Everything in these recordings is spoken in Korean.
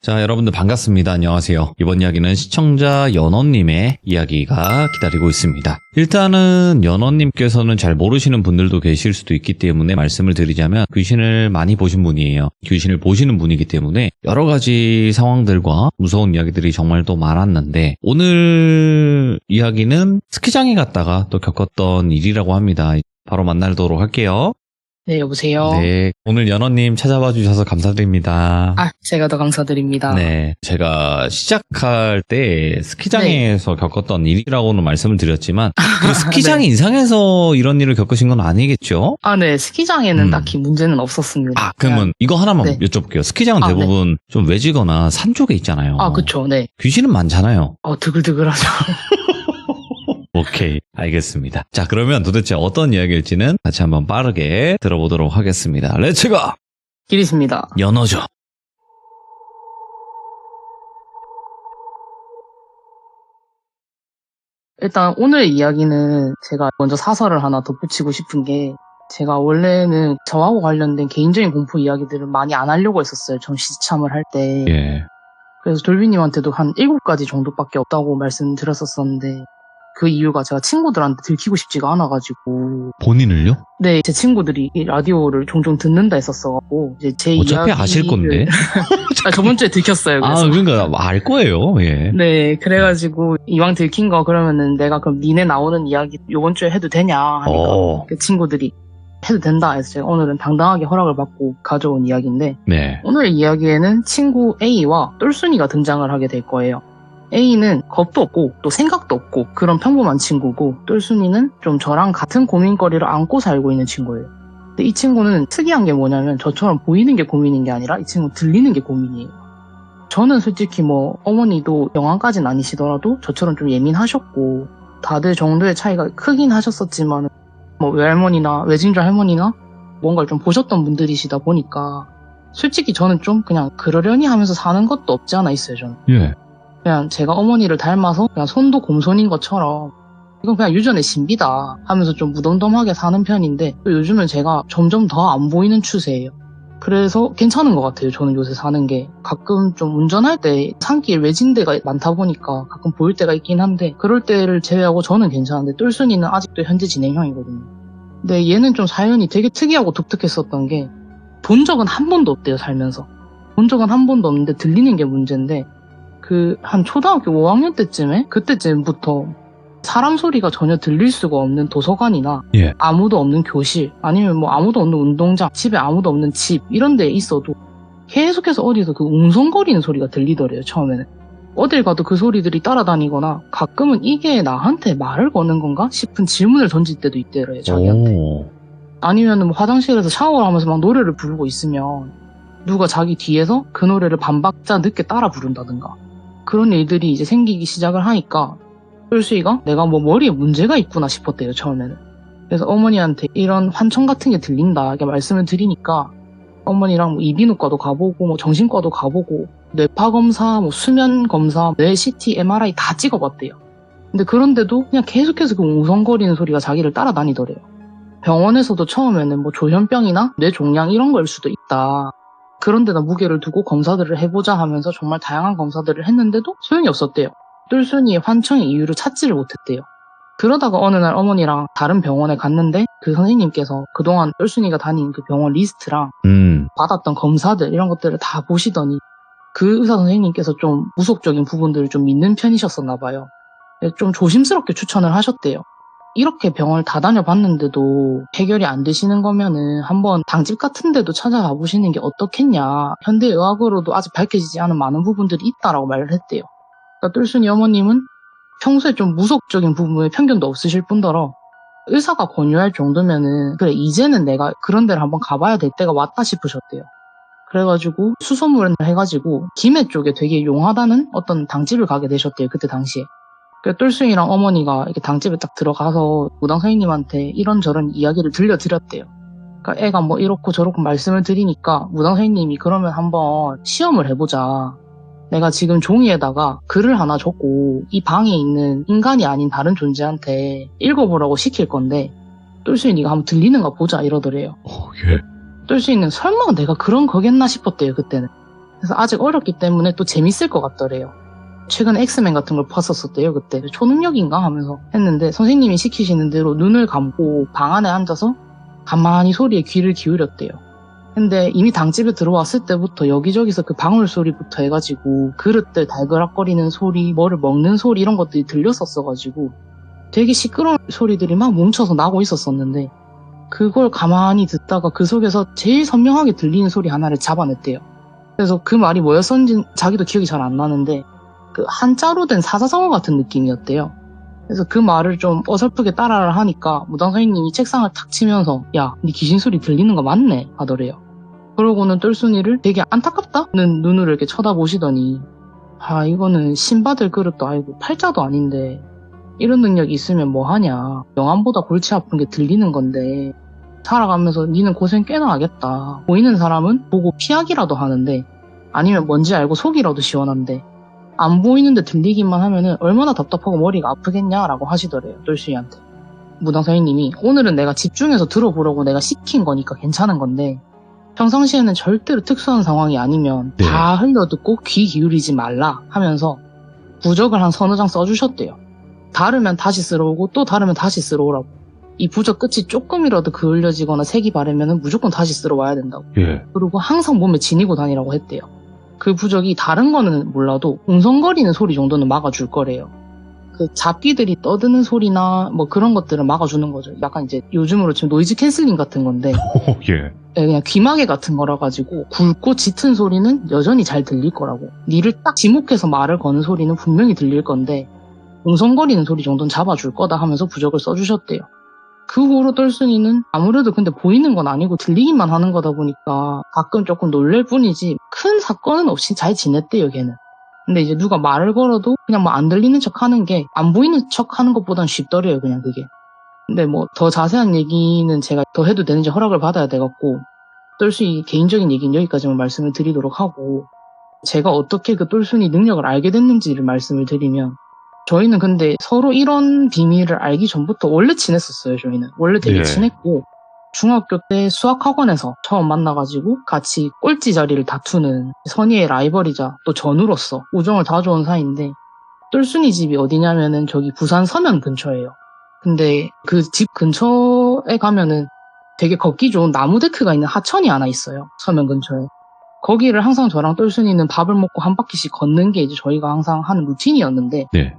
자, 여러분들 반갑습니다. 안녕하세요. 이번 이야기는 시청자 연원님의 이야기가 기다리고 있습니다. 일단은 연원님께서는 잘 모르시는 분들도 계실 수도 있기 때문에 말씀을 드리자면 귀신을 많이 보신 분이에요. 귀신을 보시는 분이기 때문에 여러 가지 상황들과 무서운 이야기들이 정말 또 많았는데 오늘 이야기는 스키장에 갔다가 또 겪었던 일이라고 합니다. 바로 만나도록 할게요. 네, 여보세요? 네, 오늘 연원님 찾아봐 주셔서 감사드립니다. 제가 더 감사드립니다. 네, 제가 시작할 때 스키장에서 겪었던 일이라고는 말씀을 드렸지만 그 스키장이 네. 이상해서 이런 일을 겪으신 건 아니겠죠? 네, 스키장에는 딱히 문제는 없었습니다. 그러면 이거 하나만 네. 여쭤볼게요. 스키장은 대부분 좀 외지거나 산 쪽에 있잖아요. 그쵸, 네. 귀신은 많잖아요. 드글드글하죠. 오케이, 알겠습니다. 자, 그러면 도대체 어떤 이야기일지는 같이 한번 빠르게 들어보도록 하겠습니다. 렛츠고! 기리십니다. 연어죠. 일단 오늘 이야기는 제가 먼저 사설을 하나 덧붙이고 싶은 게 제가 원래는 저하고 관련된 개인적인 공포 이야기들을 많이 안 하려고 했었어요. 전 시참을 할 때. 예. 그래서 돌비님한테도 한 7가지 정도밖에 없다고 말씀드렸었었는데 그 이유가 제가 친구들한테 들키고 싶지가 않아가지고. 본인을요? 네, 제 친구들이 이 라디오를 종종 듣는다 했었어가지고 이제 제 어차피 아실 건데. 저번 주에 들켰어요. 그래서. 그러니까 알 거예요. 예. 네, 그래가지고 이왕 들킨 거 그러면은 내가 그럼 니네 나오는 이야기 요번 주에 해도 되냐 하니까 그 친구들이 해도 된다 해서 제가 오늘은 당당하게 허락을 받고 가져온 이야기인데 네. 오늘 이야기에는 친구 A와 똘순이가 등장을 하게 될 거예요. A는 겁도 없고 또 생각도 없고 그런 평범한 친구고 똘순이는 좀 저랑 같은 고민거리를 안고 살고 있는 친구예요. 근데 이 친구는 특이한 게 뭐냐면 저처럼 보이는 게 고민인 게 아니라 이 친구는 들리는 게 고민이에요. 저는 솔직히 어머니도 영아까지는 아니시더라도 저처럼 좀 예민하셨고 다들 정도의 차이가 크긴 하셨었지만 외할머니나 외진절 할머니나 뭔가를 좀 보셨던 분들이시다 보니까 솔직히 저는 좀 그냥 그러려니 하면서 사는 것도 없지 않아 있어요. 저는. 예. 그냥 제가 어머니를 닮아서 그냥 손도 곰손인 것처럼 이건 그냥 유전의 신비다 하면서 좀 무덤덤하게 사는 편인데 요즘은 제가 점점 더 안 보이는 추세예요. 그래서 괜찮은 것 같아요. 저는 요새 사는 게 가끔 좀 운전할 때 산길 외진 데가 많다 보니까 가끔 보일 때가 있긴 한데 그럴 때를 제외하고 저는 괜찮은데 똘순이는 아직도 현재 진행형이거든요. 근데 얘는 좀 사연이 되게 특이하고 독특했었던 게 본 적은 한 번도 없대요. 살면서 본 적은 한 번도 없는데 들리는 게 문제인데 한 초등학교 5학년 때쯤에 그때쯤부터 사람 소리가 전혀 들릴 수가 없는 도서관이나 예. 아무도 없는 교실 아니면 아무도 없는 운동장 집에 아무도 없는 집 이런 데에 있어도 계속해서 어디서 그 웅성거리는 소리가 들리더래요. 처음에는 어딜 가도 그 소리들이 따라다니거나 가끔은 이게 나한테 말을 거는 건가 싶은 질문을 던질 때도 있대요. 자기한테. 아니면 화장실에서 샤워를 하면서 막 노래를 부르고 있으면 누가 자기 뒤에서 그 노래를 반박자 늦게 따라 부른다든가 그런 일들이 이제 생기기 시작을 하니까 똘수이가 내가 머리에 문제가 있구나 싶었대요. 처음에는. 그래서 어머니한테 이런 환청 같은 게 들린다 이렇게 말씀을 드리니까 어머니랑 이비인후과도 가보고 정신과도 가보고 뇌파 검사, 수면 검사, 뇌 CT, MRI 다 찍어봤대요. 근데 그런데도 그냥 계속해서 그 웅성거리는 소리가 자기를 따라다니더래요. 병원에서도 처음에는 조현병이나 뇌종양 이런 걸 수도 있다. 그런 데다 무게를 두고 검사들을 해보자 하면서 정말 다양한 검사들을 했는데도 소용이 없었대요. 똘순이의 환청의 이유를 찾지를 못했대요. 그러다가 어느 날 어머니랑 다른 병원에 갔는데 그 선생님께서 그동안 똘순이가 다닌 그 병원 리스트랑 받았던 검사들 이런 것들을 다 보시더니 그 의사 선생님께서 좀 무속적인 부분들을 좀 믿는 편이셨었나 봐요. 좀 조심스럽게 추천을 하셨대요. 이렇게 병원을 다 다녀봤는데도 해결이 안 되시는 거면은 한번 당집 같은 데도 찾아가 보시는 게 어떻겠냐. 현대의학으로도 아직 밝혀지지 않은 많은 부분들이 있다라고 말을 했대요. 그러니까 똘순이 어머님은 평소에 좀 무속적인 부분에 편견도 없으실 뿐더러 의사가 권유할 정도면은 그래 이제는 내가 그런 데를 한번 가봐야 될 때가 왔다 싶으셨대요. 그래가지고 수소문을 해가지고 김해 쪽에 되게 용하다는 어떤 당집을 가게 되셨대요. 그때 당시에. 똘순이랑 어머니가 이렇게 당집에 딱 들어가서 무당 선생님한테 이런저런 이야기를 들려드렸대요. 그러니까 애가 이렇고 저렇고 말씀을 드리니까 무당 선생님이 그러면 한번 시험을 해보자. 내가 지금 종이에다가 글을 하나 적고 이 방에 있는 인간이 아닌 다른 존재한테 읽어보라고 시킬 건데 똘순이 네가 한번 들리는가 보자 이러더래요. 예. 똘순이는 설마 내가 그런 거겠나 싶었대요. 그때는. 그래서 아직 어렸기 때문에 또 재밌을 것 같더래요. 최근에 엑스맨 같은 걸 봤었대요. 그때 초능력인가 하면서 했는데 선생님이 시키시는 대로 눈을 감고 방 안에 앉아서 가만히 소리에 귀를 기울였대요. 근데 이미 당집에 들어왔을 때부터 여기저기서 그 방울 소리부터 해가지고 그릇들 달그락거리는 소리, 뭐를 먹는 소리 이런 것들이 들렸었어가지고 되게 시끄러운 소리들이 막 뭉쳐서 나고 있었었는데 그걸 가만히 듣다가 그 속에서 제일 선명하게 들리는 소리 하나를 잡아냈대요. 그래서 그 말이 뭐였었는지 자기도 기억이 잘 안 나는데 그 한자로 된 사자성어 같은 느낌이었대요. 그래서 그 말을 좀 어설프게 따라를 하니까 무당 선생님이 책상을 탁 치면서 야, 네 귀신 소리 들리는 거 맞네 하더래요. 그러고는 똘순이를 되게 안타깝다는 눈으로 이렇게 쳐다보시더니 아, 이거는 신받을 그릇도 아니고 팔자도 아닌데 이런 능력이 있으면 뭐하냐. 영암보다 골치 아픈 게 들리는 건데 살아가면서 니는 고생 꽤나 하겠다. 보이는 사람은 보고 피하기라도 하는데 아니면 뭔지 알고 속이라도 시원한데 안 보이는데 들리기만 하면은 얼마나 답답하고 머리가 아프겠냐라고 하시더래요. 똘순이한테. 무당 선생님이 오늘은 내가 집중해서 들어보려고 내가 시킨 거니까 괜찮은 건데 평상시에는 절대로 특수한 상황이 아니면 네. 다 흘려듣고 귀 기울이지 말라 하면서 부적을 한 서너 장 써주셨대요. 다르면 다시 쓸어오고 또 다르면 다시 쓸어오라고. 이 부적 끝이 조금이라도 그을려지거나 색이 바르면 무조건 다시 쓸어와야 된다고. 예. 그리고 항상 몸에 지니고 다니라고 했대요. 그 부적이 다른 거는 몰라도 웅성거리는 소리 정도는 막아줄 거래요. 그 잡기들이 떠드는 소리나 뭐 그런 것들은 막아주는 거죠. 약간 이제 요즘으로 치면 노이즈 캔슬링 같은 건데 예. 그냥 귀마개 같은 거라 가지고 굵고 짙은 소리는 여전히 잘 들릴 거라고. 니를 딱 지목해서 말을 거는 소리는 분명히 들릴 건데 웅성거리는 소리 정도는 잡아줄 거다 하면서 부적을 써주셨대요. 그 후로 똘순이는 아무래도 근데 보이는 건 아니고 들리기만 하는 거다 보니까 가끔 조금 놀랄 뿐이지 큰 사건은 없이 잘 지냈대요, 걔는. 근데 이제 누가 말을 걸어도 그냥 뭐 안 들리는 척 하는 게 안 보이는 척 하는 것보단 쉽더래요, 그냥 그게. 근데 뭐 더 자세한 얘기는 제가 더 해도 되는지 허락을 받아야 돼갖고 똘순이 개인적인 얘기는 여기까지만 말씀을 드리도록 하고 제가 어떻게 그 똘순이 능력을 알게 됐는지를 말씀을 드리면 저희는 근데 서로 이런 비밀을 알기 전부터 원래 친했었어요, 저희는. 원래 되게 예. 친했고 중학교 때 수학학원에서 처음 만나가지고 같이 꼴찌 자리를 다투는 선의의 라이벌이자 또 전우로서 우정을 다져온 사이인데 똘순이 집이 어디냐면은 저기 부산 서면 근처예요. 근데 그 집 근처에 가면은 되게 걷기 좋은 나무 데크가 있는 하천이 하나 있어요. 서면 근처에. 거기를 항상 저랑 똘순이는 밥을 먹고 한 바퀴씩 걷는 게 이제 저희가 항상 하는 루틴이었는데 네.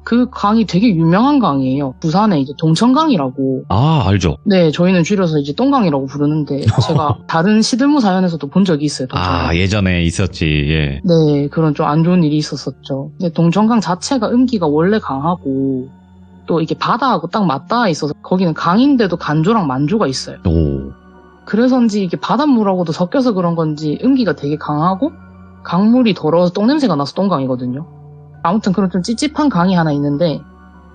그 강이 되게 유명한 강이에요. 부산에 이제 동천강이라고. 아, 알죠. 네, 저희는 줄여서 이제 똥강이라고 부르는데 제가 다른 시들무 사연에서도 본 적이 있어요. 동천강. 아, 예전에 있었지. 예. 네, 그런 좀 안 좋은 일이 있었었죠. 근데 동천강 자체가 음기가 원래 강하고 또 이게 바다하고 딱 맞닿아 있어서 거기는 강인데도 간조랑 만조가 있어요. 오. 그래서인지 이게 바닷물하고도 섞여서 그런 건지 음기가 되게 강하고 강물이 더러워서 똥냄새가 나서 똥강이거든요. 아무튼 그런 좀 찝찝한 강이 하나 있는데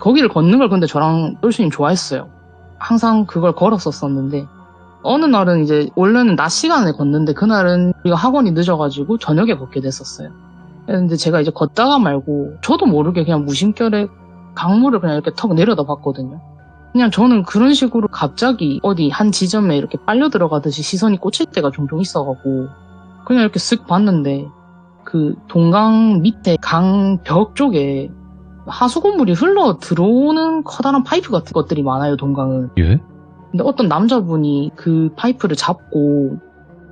거기를 걷는 걸 근데 저랑 똘순이 좋아했어요. 항상 그걸 걸었었었는데 어느 날은 이제 원래는 낮 시간에 걷는데 그날은 우리가 학원이 늦어가지고 저녁에 걷게 됐었어요. 근데 제가 이제 걷다가 말고 저도 모르게 그냥 무심결에 강물을 그냥 이렇게 턱 내려다 봤거든요. 그냥 저는 그런 식으로 갑자기 어디 한 지점에 이렇게 빨려 들어가듯이 시선이 꽂힐 때가 종종 있어가고 그냥 이렇게 쓱 봤는데 그 동강 밑에 강 벽 쪽에 하수구물이 흘러 들어오는 커다란 파이프 같은 것들이 많아요, 동강은. 예? 근데 어떤 남자분이 그 파이프를 잡고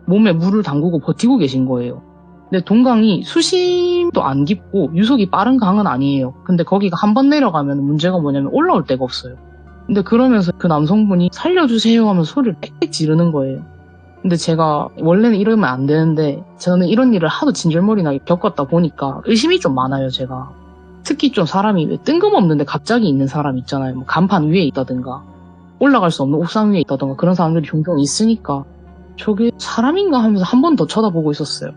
몸에 물을 담그고 버티고 계신 거예요. 근데 동강이 수심도 안 깊고 유속이 빠른 강은 아니에요. 근데 거기가 한 번 내려가면 문제가 뭐냐면 올라올 데가 없어요. 근데 그러면서 그 남성분이 살려주세요 하면서 소리를 빽빽 지르는 거예요. 근데 제가 원래는 이러면 안 되는데 저는 이런 일을 하도 진절머리나게 겪었다 보니까 의심이 좀 많아요, 제가. 특히 좀 사람이 왜 뜬금없는데 갑자기 있는 사람 있잖아요. 뭐 간판 위에 있다든가 올라갈 수 없는 옥상 위에 있다든가 그런 사람들이 종종 있으니까 저게 사람인가 하면서 한 번 더 쳐다보고 있었어요.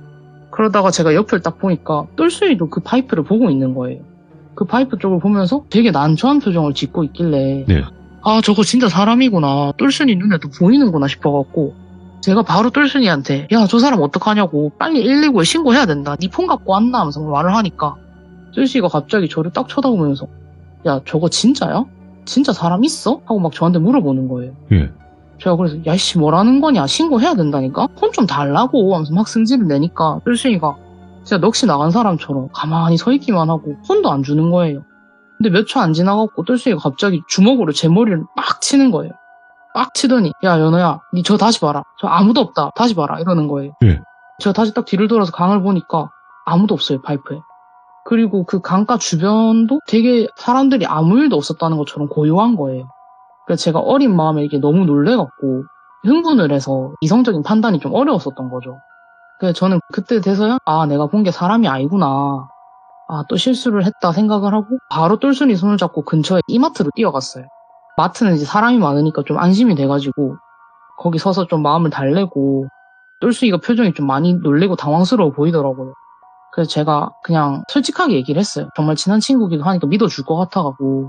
그러다가 제가 옆을 딱 보니까 똘순이도 그 파이프를 보고 있는 거예요. 그 파이프 쪽을 보면서 되게 난처한 표정을 짓고 있길래 네. 아, 저거 진짜 사람이구나. 똘순이 눈에도 보이는구나 싶어갖고 제가 바로 똘순이한테 야, 저 사람 어떡하냐고 빨리 119에 신고해야 된다. 네 폰 갖고 왔나 하면서 말을 하니까 똘순이가 갑자기 저를 딱 쳐다보면서 야, 저거 진짜야? 진짜 사람 있어? 하고 막 저한테 물어보는 거예요. 예. 제가 그래서 야씨 뭐라는 거냐, 신고해야 된다니까, 폰 좀 달라고 하면서 막 승질을 내니까 뜰순이가 진짜 넋이 나간 사람처럼 가만히 서 있기만 하고 폰도 안 주는 거예요. 근데 몇 초 안 지나갖고 뜰순이가 갑자기 주먹으로 제 머리를 막 치는 거예요. 막 치더니 야 연호야 니 저 다시 봐라, 저 아무도 없다, 다시 봐라 이러는 거예요. 예. 제가 다시 딱 뒤를 돌아서 강을 보니까 아무도 없어요, 파이프에. 그리고 그 강가 주변도 되게 사람들이 아무 일도 없었다는 것처럼 고요한 거예요. 그래서 제가 어린 마음에 이게 너무 놀래갖고 흥분을 해서 이성적인 판단이 좀 어려웠었던 거죠. 그래서 저는 그때 돼서야 아 내가 본 게 사람이 아니구나, 아 또 실수를 했다 생각을 하고 바로 똘순이 손을 잡고 근처에 이마트로 뛰어갔어요. 마트는 이제 사람이 많으니까 좀 안심이 돼가지고 거기 서서 좀 마음을 달래고, 똘순이가 표정이 좀 많이 놀래고 당황스러워 보이더라고요. 그래서 제가 그냥 솔직하게 얘기를 했어요. 정말 친한 친구기도 하니까 믿어줄 것 같아가지고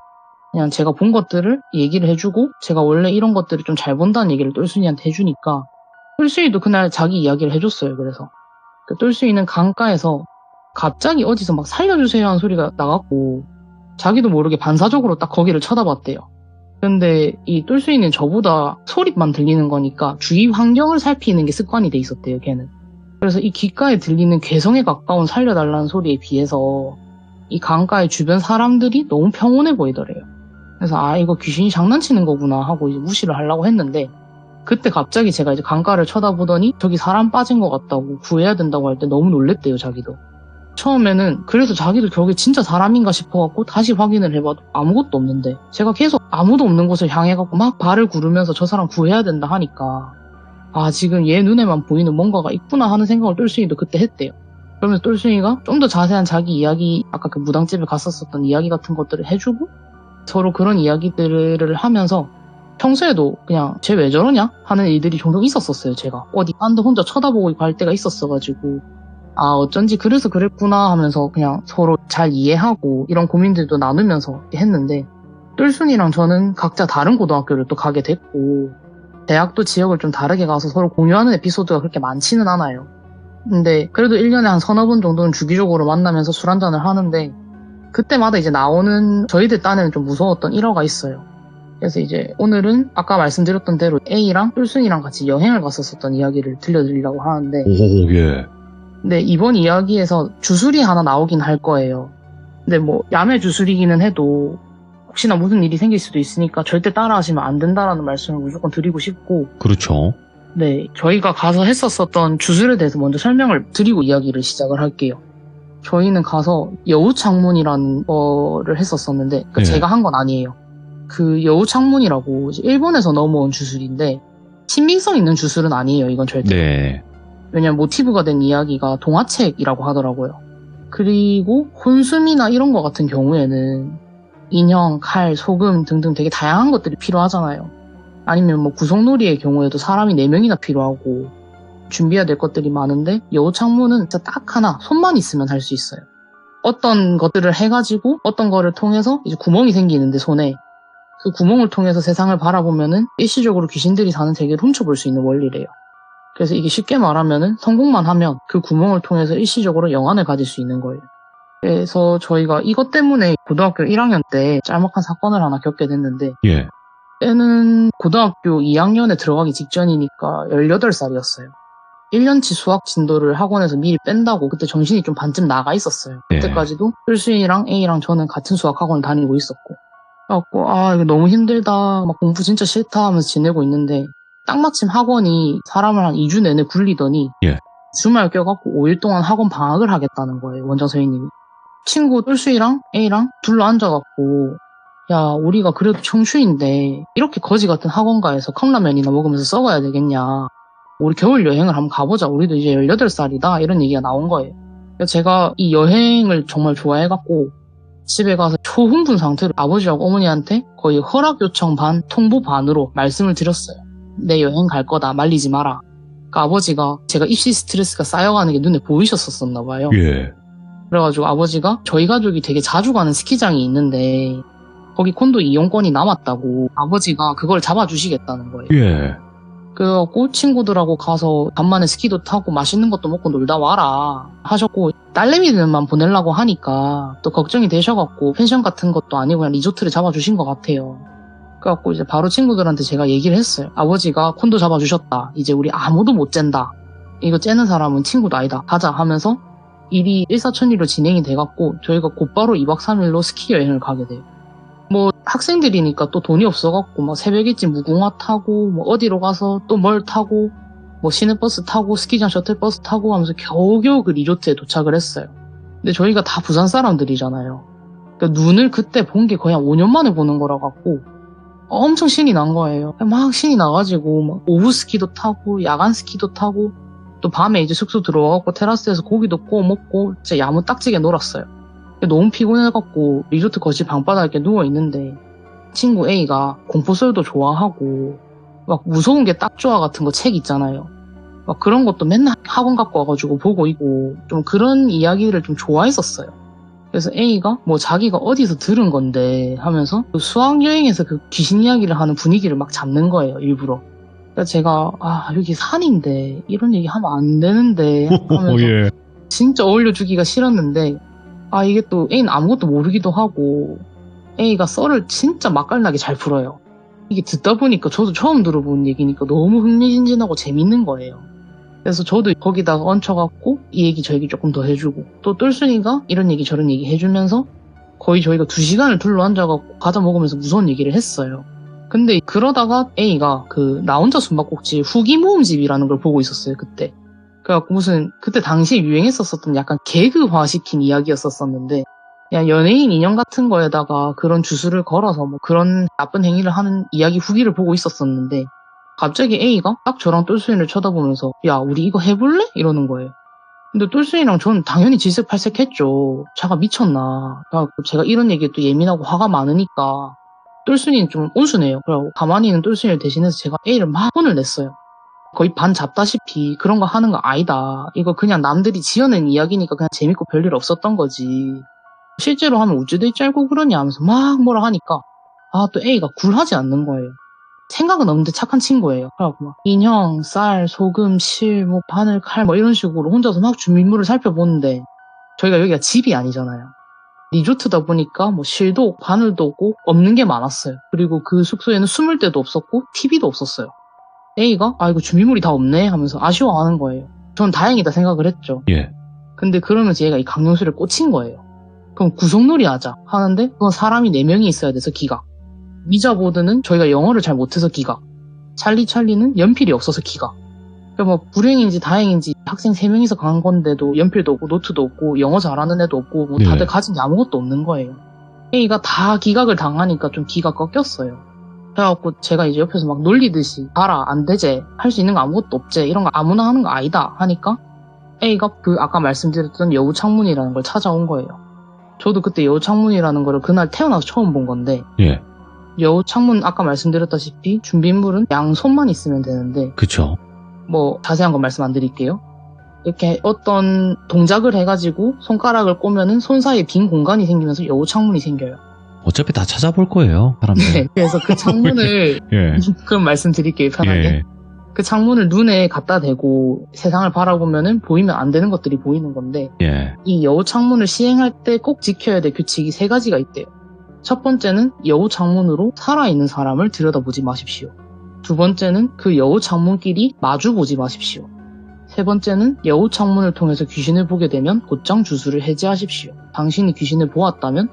그냥 제가 본 것들을 얘기를 해주고, 제가 원래 이런 것들을 좀 잘 본다는 얘기를 똘순이한테 해주니까 똘순이도 그날 자기 이야기를 해줬어요. 그래서 똘순이는 강가에서 갑자기 어디서 막 살려주세요 하는 소리가 나갔고 자기도 모르게 반사적으로 딱 거기를 쳐다봤대요. 근데 이 똘순이는 저보다 소리만 들리는 거니까 주위 환경을 살피는 게 습관이 돼 있었대요, 걔는. 그래서 이 귓가에 들리는 괴성에 가까운 살려달라는 소리에 비해서 이 강가의 주변 사람들이 너무 평온해 보이더래요. 그래서 아 이거 귀신이 장난치는 거구나 하고 이제 무시를 하려고 했는데, 그때 갑자기 제가 이제 강가를 쳐다보더니 저기 사람 빠진 것 같다고 구해야 된다고 할 때 너무 놀랬대요, 자기도. 처음에는 그래서 자기도 저게 진짜 사람인가 싶어갖고 다시 확인을 해봐도 아무것도 없는데, 제가 계속 아무도 없는 곳을 향해갖고 막 발을 구르면서 저 사람 구해야 된다 하니까 아 지금 얘 눈에만 보이는 뭔가가 있구나 하는 생각을 똘순이도 그때 했대요. 그러면서 똘순이가 좀 더 자세한 자기 이야기, 아까 그 무당집에 갔었던 이야기 같은 것들을 해주고 서로 그런 이야기들을 하면서 평소에도 그냥 쟤 왜 저러냐 하는 일들이 종종 있었었어요. 제가 어디 딴데 혼자 쳐다보고 있고 할 때가 있었어가지고 아 어쩐지 그래서 그랬구나 하면서 그냥 서로 잘 이해하고 이런 고민들도 나누면서 했는데, 똘순이랑 저는 각자 다른 고등학교를 또 가게 됐고 대학도 지역을 좀 다르게 가서 서로 공유하는 에피소드가 그렇게 많지는 않아요. 근데 그래도 1년에 한 서너 번 정도는 주기적으로 만나면서 술 한잔을 하는데, 그때마다 이제 나오는 저희들 딴에는 좀 무서웠던 일화가 있어요. 그래서 이제 오늘은 아까 말씀드렸던 대로 A랑 똘순이랑 같이 여행을 갔었던 이야기를 들려드리려고 하는데, 오, 예. 근데 이번 이야기에서 주술이 하나 나오긴 할 거예요. 근데 뭐 야매 주술이기는 해도 혹시나 무슨 일이 생길 수도 있으니까 절대 따라하시면 안 된다라는 말씀을 무조건 드리고 싶고, 그렇죠. 네, 저희가 가서 했었던 주술에 대해서 먼저 설명을 드리고 이야기를 시작을 할게요. 저희는 가서 여우창문이라는 거를 했었었는데 네. 제가 한 건 아니에요. 그 여우창문이라고 일본에서 넘어온 주술인데 신빙성 있는 주술은 아니에요, 이건 절대. 네. 왜냐면 모티브가 된 이야기가 동화책이라고 하더라고요. 그리고 혼수미나 이런 거 같은 경우에는 인형, 칼, 소금 등등 되게 다양한 것들이 필요하잖아요. 아니면 뭐 구석놀이의 경우에도 사람이 4명이나 필요하고 준비해야 될 것들이 많은데, 여우창문은 진짜 딱 하나 손만 있으면 할 수 있어요. 어떤 것들을 해가지고 어떤 거를 통해서 이제 구멍이 생기는데 손에 그 구멍을 통해서 세상을 바라보면은 일시적으로 귀신들이 사는 세계를 훔쳐볼 수 있는 원리래요. 그래서 이게 쉽게 말하면은 성공만 하면 그 구멍을 통해서 일시적으로 영안을 가질 수 있는 거예요. 그래서 저희가 이것 때문에 고등학교 1학년 때 짤막한 사건을 하나 겪게 됐는데, 예. 때는 고등학교 2학년에 들어가기 직전이니까 18살이었어요. 1년치 수학 진도를 학원에서 미리 뺀다고 그때 정신이 좀 반쯤 나가 있었어요. 네. 그때까지도 똘순이랑 A랑 저는 같은 수학 학원을 다니고 있었고, 그래갖고 아 이거 너무 힘들다, 막 공부 진짜 싫다 하면서 지내고 있는데, 딱 마침 학원이 사람을 한 2주 내내 굴리더니 예. 주말 껴갖고 5일 동안 학원 방학을 하겠다는 거예요, 원장 선생님이. 친구 똘순이랑 A랑 둘러 앉아갖고 야 우리가 그래도 청춘인데 이렇게 거지 같은 학원가에서 컵라면이나 먹으면서 썩어야 되겠냐, 우리 겨울 여행을 한번 가보자, 우리도 이제 18살이다 이런 얘기가 나온 거예요. 그래서 제가 이 여행을 정말 좋아해갖고 집에 가서 초흥분 상태로 아버지하고 어머니한테 거의 허락 요청 반 통보 반으로 말씀을 드렸어요. 내 여행 갈 거다, 말리지 마라. 그러니까 아버지가 제가 입시 스트레스가 쌓여가는 게 눈에 보이셨었나 봐요. 예. 그래가지고 아버지가 저희 가족이 되게 자주 가는 스키장이 있는데 거기 콘도 이용권이 남았다고 아버지가 그걸 잡아주시겠다는 거예요. 예. 그래갖고 친구들하고 가서 간만에 스키도 타고 맛있는 것도 먹고 놀다 와라 하셨고, 딸내미들만 보내려고 하니까 또 걱정이 되셔갖고 펜션 같은 것도 아니고 그냥 리조트를 잡아주신 것 같아요. 그래갖고 이제 바로 친구들한테 제가 얘기를 했어요. 아버지가 콘도 잡아주셨다. 이제 우리 아무도 못 쨘다. 이거 째는 사람은 친구도 아니다. 가자 하면서 일이 일사천리로 진행이 돼갖고 저희가 곧바로 2박 3일로 스키 여행을 가게 돼요. 뭐 학생들이니까 또 돈이 없어갖고 막 새벽 일찍 무궁화 타고 뭐 어디로 가서 또 뭘 타고 뭐 시내버스 타고 스키장 셔틀버스 타고 하면서 겨우겨우 그 리조트에 도착을 했어요. 근데 저희가 다 부산 사람들이잖아요. 그러니까 눈을 그때 본 게 거의 한 5년 만에 보는 거라 갖고 엄청 신이 난 거예요. 막 신이 나가지고 막 오후 스키도 타고 야간 스키도 타고 또 밤에 이제 숙소 들어와갖고 테라스에서 고기도 구워 먹고 진짜 야무딱지게 놀았어요. 너무 피곤해갖고 리조트 거실 방바닥에 누워있는데 친구 A가 공포썰도 좋아하고 막 무서운 게 딱 좋아 같은 거 책 있잖아요. 막 그런 것도 맨날 학원 갖고 와가지고 보고 있고 좀 그런 이야기를 좀 좋아했었어요. 그래서 A가 뭐 자기가 어디서 들은 건데 하면서 수학여행에서 그 귀신 이야기를 하는 분위기를 막 잡는 거예요, 일부러. 그러니까 제가 여기 산인데 이런 얘기 하면 안 되는데 하면서 예. 진짜 어울려주기가 싫었는데 이게 또 A는 아무것도 모르기도 하고 A가 썰을 진짜 맛깔나게 잘 풀어요. 이게 듣다 보니까 저도 처음 들어본 얘기니까 너무 흥미진진하고 재밌는 거예요. 그래서 저도 거기다가 얹혀갖고 이 얘기 저 얘기 조금 더 해주고 또 똘순이가 이런 얘기 저런 얘기 해주면서 거의 저희가 2시간을 둘러앉아갖고 과자 먹으면서 무서운 얘기를 했어요. 근데 그러다가 A가 그 나 혼자 숨바꼭질 후기 모음집이라는 걸 보고 있었어요, 그때. 그래갖고 무슨 그때 당시에 유행했었던 약간 개그화시킨 이야기였었는데 그냥 연예인 인형 같은 거에다가 그런 주술을 걸어서 뭐 그런 나쁜 행위를 하는 이야기 후기를 보고 있었었는데 갑자기 A가 딱 저랑 똘순이를 쳐다보면서 야 우리 이거 해볼래? 이러는 거예요. 근데 똘순이랑 저는 당연히 질색팔색했죠. 자가 미쳤나. 그래갖고 제가 이런 얘기에 또 예민하고 화가 많으니까 똘순이는 좀 온순해요. 그래갖고 가만히 있는 똘순이를 대신해서 제가 A를 막 혼을 냈어요. 거의 반 잡다시피 그런 거 하는 거 아니다. 이거 그냥 남들이 지어낸 이야기니까 그냥 재밌고 별일 없었던 거지. 실제로 하면 우쭈대이 짤고 그러냐 하면서 막 뭐라 하니까 또 A가 굴하지 않는 거예요. 생각은 없는데 착한 친구예요. 그래갖고 막 인형, 쌀, 소금, 실, 뭐 바늘, 칼 뭐 이런 식으로 혼자서 막 준비물을 살펴보는데 저희가 여기가 집이 아니잖아요. 리조트다 보니까 뭐 실도 없고 바늘도 없고 없는 게 많았어요. 그리고 그 숙소에는 숨을 데도 없었고 TV도 없었어요. A가 이거 준비물이 다 없네 하면서 아쉬워하는 거예요. 전 다행이다 생각을 했죠. 예. 근데 그러면서 얘가 이 강령술에 꽂힌 거예요. 그럼 구석놀이 하자 하는데 그건 사람이 4명이 있어야 돼서 기각. 미자보드는 저희가 영어를 잘 못해서 기각. 찰리는 연필이 없어서 기각. 그러니까 뭐 불행인지 다행인지 학생 3명이서 간 건데도 연필도 없고 노트도 없고 영어 잘하는 애도 없고 뭐 다들 가진 게 아무것도 없는 거예요. A가 다 기각을 당하니까 좀 기가 꺾였어요. 그래갖고 제가 이제 옆에서 막 놀리듯이 봐라 안 되제 할 수 있는 거 아무것도 없제 이런 거 아무나 하는 거 아니다 하니까 A가 그 아까 말씀드렸던 여우창문이라는 걸 찾아온 거예요. 저도 그때 여우창문이라는 거를 그날 태어나서 처음 본 건데 예. 여우창문 아까 말씀드렸다시피 준비물은 양손만 있으면 되는데 그쵸. 뭐 자세한 건 말씀 안 드릴게요. 이렇게 어떤 동작을 해가지고 손가락을 꼬면은 손 사이에 빈 공간이 생기면서 여우창문이 생겨요. 어차피 다 찾아볼 거예요, 사람들. 네, 그래서 그 창문을 예. 그럼 말씀드릴게요, 편하게. 예. 그 창문을 눈에 갖다 대고 세상을 바라보면은 보이면 안 되는 것들이 보이는 건데 예. 이 여우 창문을 시행할 때 꼭 지켜야 될 규칙이 3가지가 있대요. 첫 번째는 여우 창문으로 살아있는 사람을 들여다보지 마십시오. 두 번째는 그 여우 창문끼리 마주보지 마십시오. 세 번째는 여우 창문을 통해서 귀신을 보게 되면 곧장 주술을 해제하십시오. 당신이 귀신을 보았다면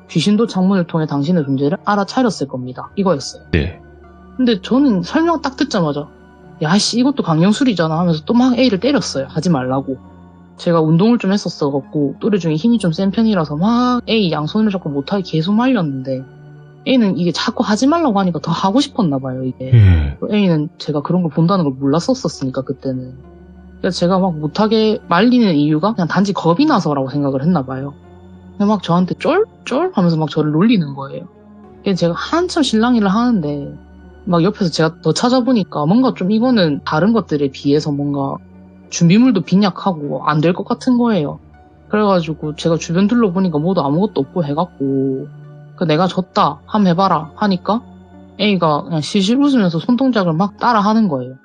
귀신도 창문을 통해 당신의 존재를 알아차렸을 겁니다. 이거였어요. 네. 근데 저는 설명 딱 듣자마자 야씨 이것도 강령술이잖아 하면서 또 막 A를 때렸어요. 하지 말라고. 제가 운동을 좀 했었어갖고 또래 중에 힘이 좀 센 편이라서 막 A 양손을 잡고 못하게 계속 말렸는데 A는 이게 자꾸 하지 말라고 하니까 더 하고 싶었나 봐요 이게. A는 제가 그런 걸 본다는 걸 몰랐었으니까 그때는. 그래서 제가 막 못하게 말리는 이유가 그냥 단지 겁이 나서라고 생각을 했나 봐요. 근데 막 저한테 쫄 하면서 막 저를 놀리는 거예요. 그래서 제가 한참 실랑이를 하는데 막 옆에서 제가 더 찾아보니까 뭔가 좀 이거는 다른 것들에 비해서 뭔가 준비물도 빈약하고 안 될 것 같은 거예요. 그래가지고 제가 주변 둘러보니까 모두 아무것도 없고 해갖고 내가 졌다 함 해봐라 하니까 A가 그냥 실실 웃으면서 손동작을 막 따라 하는 거예요.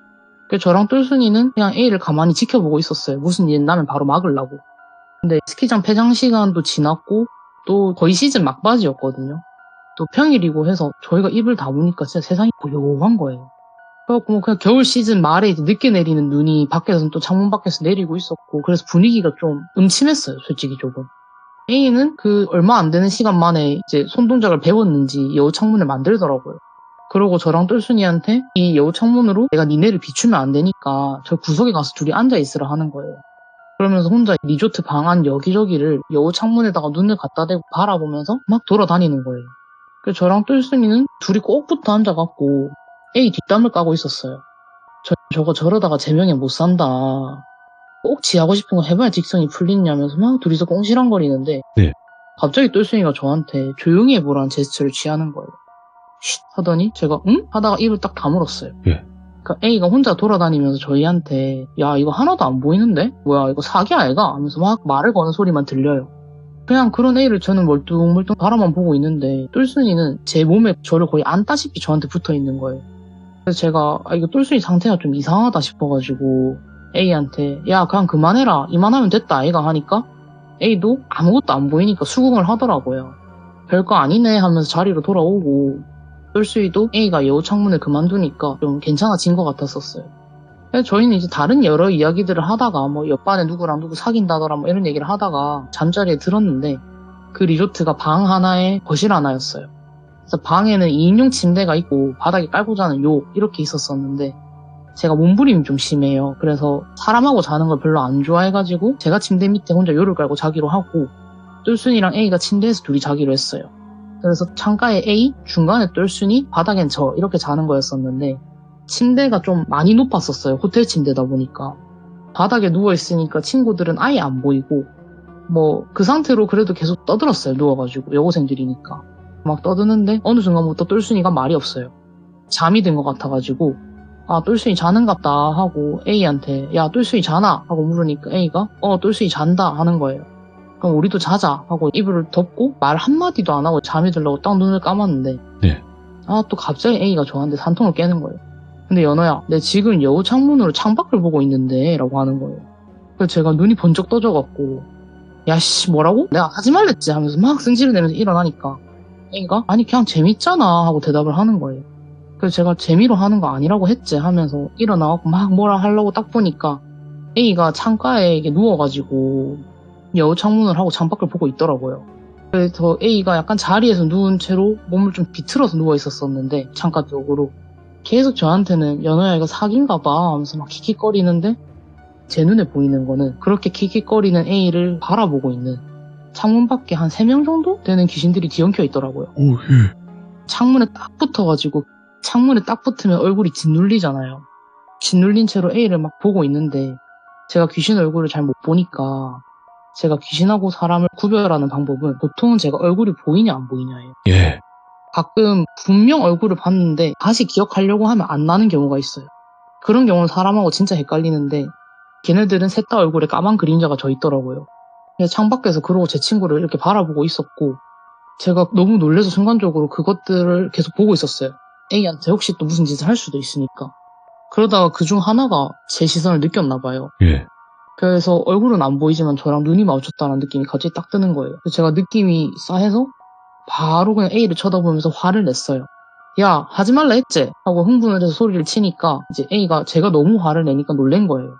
그래서 저랑 똘순이는 그냥 A를 가만히 지켜보고 있었어요. 무슨 일 나면 바로 막으려고. 근데 스키장 폐장 시간도 지났고 또 거의 시즌 막바지였거든요. 또 평일이고 해서 저희가 이불 다 보니까 진짜 세상이 고요한 거예요. 그래갖고 뭐 그냥 겨울 시즌 말에 이제 늦게 내리는 눈이 밖에서는 또 창문 밖에서 내리고 있었고 그래서 분위기가 좀 음침했어요, 솔직히 조금. A는 그 얼마 안 되는 시간 만에 이제 손동작을 배웠는지 여우 창문을 만들더라고요. 그러고 저랑 똘순이한테 이 여우 창문으로 내가 니네를 비추면 안 되니까 저 구석에 가서 둘이 앉아 있으라 하는 거예요. 그러면서 혼자 리조트 방 안 여기저기를 여우 창문에다가 눈을 갖다 대고 바라보면서 막 돌아다니는 거예요. 그래서 저랑 똘순이는 둘이 꼭 붙어 앉아갖고 A 뒷담을 까고 있었어요. 저거 저러다가 제명에 못 산다. 꼭 지하고 싶은 거 해봐야 직성이 풀리냐면서 막 둘이서 꽁시랑거리는데 네. 갑자기 똘순이가 저한테 조용히 해보라는 제스처를 취하는 거예요. 쉿 하더니 제가 응? 하다가 입을 딱 다물었어요. 예. 그러니까 A가 혼자 돌아다니면서 저희한테 야 이거 하나도 안 보이는데? 뭐야 이거 사기 아이가? 하면서 막 말을 거는 소리만 들려요. 그냥 그런 A를 저는 멀뚱멀뚱 바라만 보고 있는데 똘순이는 제 몸에 저를 거의 안다시피 저한테 붙어있는 거예요. 그래서 제가 이거 똘순이 상태가 좀 이상하다 싶어가지고 A한테 야 그냥 그만해라 이만하면 됐다 아이가 하니까 A도 아무것도 안 보이니까 수긍을 하더라고요. 별거 아니네 하면서 자리로 돌아오고 똘순이도 A가 여우 창문을 그만두니까 좀 괜찮아진 것 같았었어요. 그래서 저희는 이제 다른 여러 이야기들을 하다가 뭐 옆반에 누구랑 누구 사귄다더라 뭐 이런 얘기를 하다가 잠자리에 들었는데 그 리조트가 방 하나에 거실 하나였어요. 그래서 방에는 2인용 침대가 있고 바닥에 깔고 자는 요 이렇게 있었었는데 제가 몸부림이 좀 심해요. 그래서 사람하고 자는 걸 별로 안 좋아해가지고 제가 침대 밑에 혼자 요를 깔고 자기로 하고 똘순이랑 A가 침대에서 둘이 자기로 했어요. 그래서 창가에 A, 중간에 똘순이, 바닥엔 저 이렇게 자는 거였었는데 침대가 좀 많이 높았었어요. 호텔 침대다 보니까. 바닥에 누워있으니까 친구들은 아예 안 보이고 뭐 그 상태로 그래도 계속 떠들었어요. 누워가지고 여고생들이니까. 막 떠드는데 어느 순간부터 똘순이가 말이 없어요. 잠이 든 것 같아가지고 아 똘순이 자는갑다 하고 A한테 야 똘순이 자나? 하고 물으니까 A가 똘순이 잔다 하는 거예요. 그럼 우리도 자자 하고 이불을 덮고 말 한마디도 안 하고 잠이 들려고 딱 눈을 감았는데 네. 아 또 갑자기 A가 저한테 산통을 깨는 거예요. 근데 연어야 내 지금 여우 창문으로 창밖을 보고 있는데 라고 하는 거예요. 그래서 제가 눈이 번쩍 떠져갖고 야씨 뭐라고? 내가 하지 말랬지 하면서 막 승질을 내면서 일어나니까 A가 아니 그냥 재밌잖아 하고 대답을 하는 거예요. 그래서 제가 재미로 하는 거 아니라고 했지 하면서 일어나갖고 막 뭐라 하려고 딱 보니까 A가 창가에 이게 누워가지고 여우 창문을 하고 창밖을 보고 있더라고요. 그래서 A가 약간 자리에서 누운 채로 몸을 좀 비틀어서 누워 있었었는데 창가 쪽으로 계속 저한테는 연어야 이거 사기인가 봐 하면서 막 킥킥거리는데 제 눈에 보이는 거는 그렇게 킥킥거리는 A를 바라보고 있는 창문 밖에 한 3명 정도 되는 귀신들이 뒤엉켜 있더라고요. 오, 예. 창문에 딱 붙어가지고 창문에 딱 붙으면 얼굴이 짓눌리잖아요. 짓눌린 채로 A를 막 보고 있는데 제가 귀신 얼굴을 잘 못 보니까 제가 귀신하고 사람을 구별하는 방법은 보통은 제가 얼굴이 보이냐 안 보이냐예요. 예. 가끔 분명 얼굴을 봤는데 다시 기억하려고 하면 안 나는 경우가 있어요. 그런 경우는 사람하고 진짜 헷갈리는데 걔네들은 셋 다 얼굴에 까만 그림자가 져 있더라고요. 그래서 창밖에서 그러고 제 친구를 이렇게 바라보고 있었고 제가 너무 놀라서 순간적으로 그것들을 계속 보고 있었어요. A한테 혹시 또 무슨 짓을 할 수도 있으니까. 그러다가 그중 하나가 제 시선을 느꼈나 봐요. 예. 그래서 얼굴은 안 보이지만 저랑 눈이 마주쳤다는 느낌이 갑자기 딱 드는 거예요. 그래서 제가 느낌이 싸해서 바로 그냥 A를 쳐다보면서 화를 냈어요. 야 하지 말라 했지? 하고 흥분을 해서 소리를 치니까 이제 A가 제가 너무 화를 내니까 놀란 거예요.